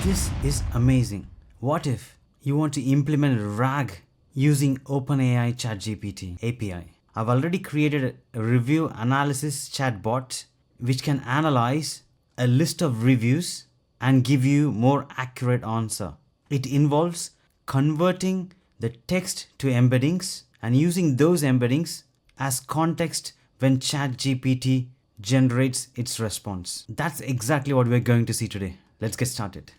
This is amazing. What if you want to implement RAG using OpenAI ChatGPT API? I've already created a review analysis chatbot which can analyze a list of reviews and give you more accurate answer. It involves converting the text to embeddings and using those embeddings as context when ChatGPT generates its response. That's exactly what we're going to see today. Let's get started.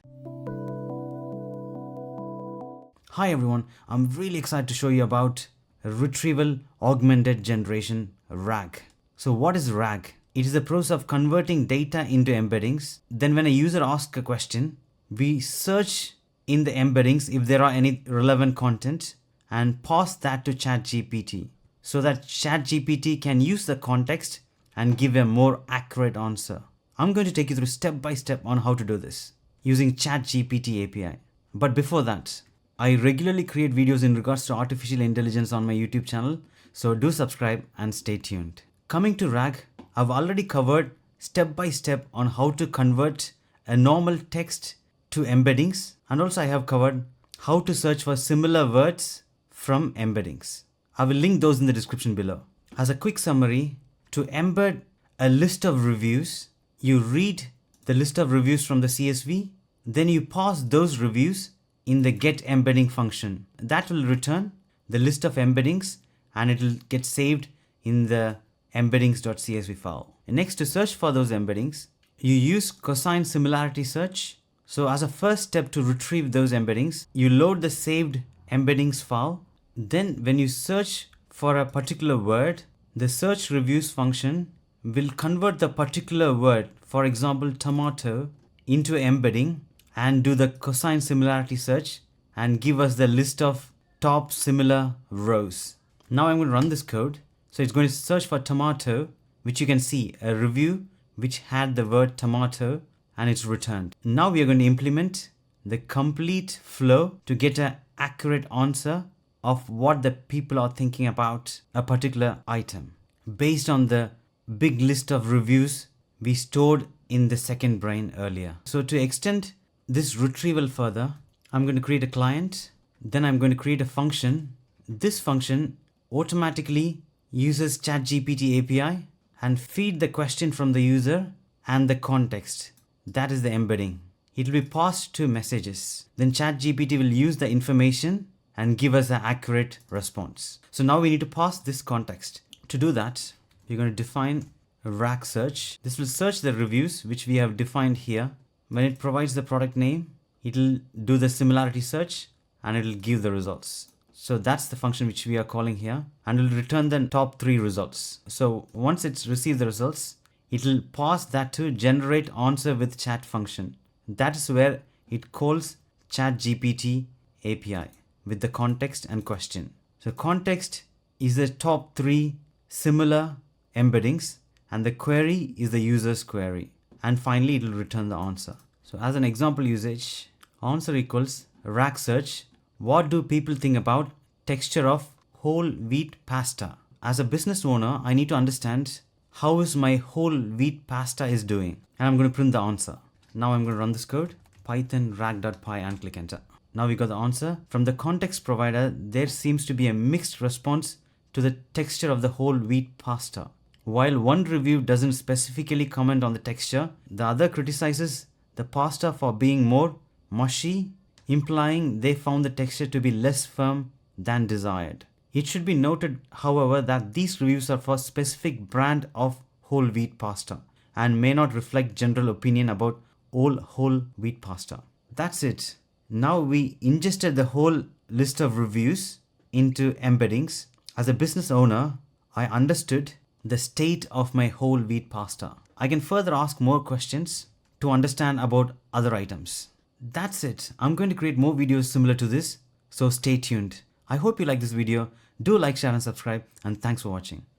Hi everyone, I'm really excited to show you about Retrieval Augmented Generation RAG. So what is RAG? It is the process of converting data into embeddings. Then when a user asks a question, we search in the embeddings if there are any relevant content and pass that to ChatGPT so that ChatGPT can use the context and give a more accurate answer. I'm going to take you through step by step on how to do this using ChatGPT API. But before that, I regularly create videos in regards to artificial intelligence on my YouTube channel, so do subscribe and stay tuned. Coming to RAG, I've already covered step by step on how to convert a normal text to embeddings, and also I have covered how to search for similar words from embeddings. I will link those in the description below. As a quick summary, to embed a list of reviews, you read the list of reviews from the CSV, then you pass those reviews in the get embedding function. That will return the list of embeddings and it will get saved in the embeddings.csv file. And next, to search for those embeddings, you use cosine similarity search. So as a first step to retrieve those embeddings, you load the saved embeddings file. Then when you search for a particular word, the search reviews function will convert the particular word, for example tomato, into embedding and do the cosine similarity search and give us the list of top similar rows. Now I'm going to run this code. So it's going to search for tomato, which you can see a review which had the word tomato and it's returned. Now we are going to implement the complete flow to get an accurate answer of what the people are thinking about a particular item based on the big list of reviews we stored in the second brain earlier. So to extend this retrieval further, I'm going to create a client, then I'm going to create a function. This function automatically uses ChatGPT API and feed the question from the user and the context. That is the embedding. It will be passed to messages. Then ChatGPT will use the information and give us an accurate response. So now we need to pass this context. To do that, we're going to define a RAG search. This will search the reviews which we have defined here. When it provides the product name, it will do the similarity search and it will give the results. So that's the function which we are calling here, and it will return the top 3 results. So once it's received the results, it will pass that to generate answer with chat function. That is where it calls ChatGPT API with the context and question. So context is the top 3 similar embeddings and the query is the user's query. And finally, it will return the answer. So as an example usage, answer equals RAG search. What do people think about texture of whole wheat pasta? As a business owner, I need to understand how is my whole wheat pasta is doing. And I'm going to print the answer. Now I'm going to run this code, python rag.py and click enter. Now we got the answer. From the context provider, there seems to be a mixed response to the texture of the whole wheat pasta. While one review doesn't specifically comment on the texture, the other criticizes the pasta for being more mushy, implying they found the texture to be less firm than desired. It should be noted, however, that these reviews are for a specific brand of whole wheat pasta and may not reflect general opinion about all whole wheat pasta. That's it. Now we ingested the whole list of reviews into embeddings. As a business owner, I understood the state of my whole wheat pasta. I can further ask more questions to understand about other items. That's it. I'm going to create more videos similar to this, so stay tuned. I hope you like this video. Do like, share and subscribe, and thanks for watching.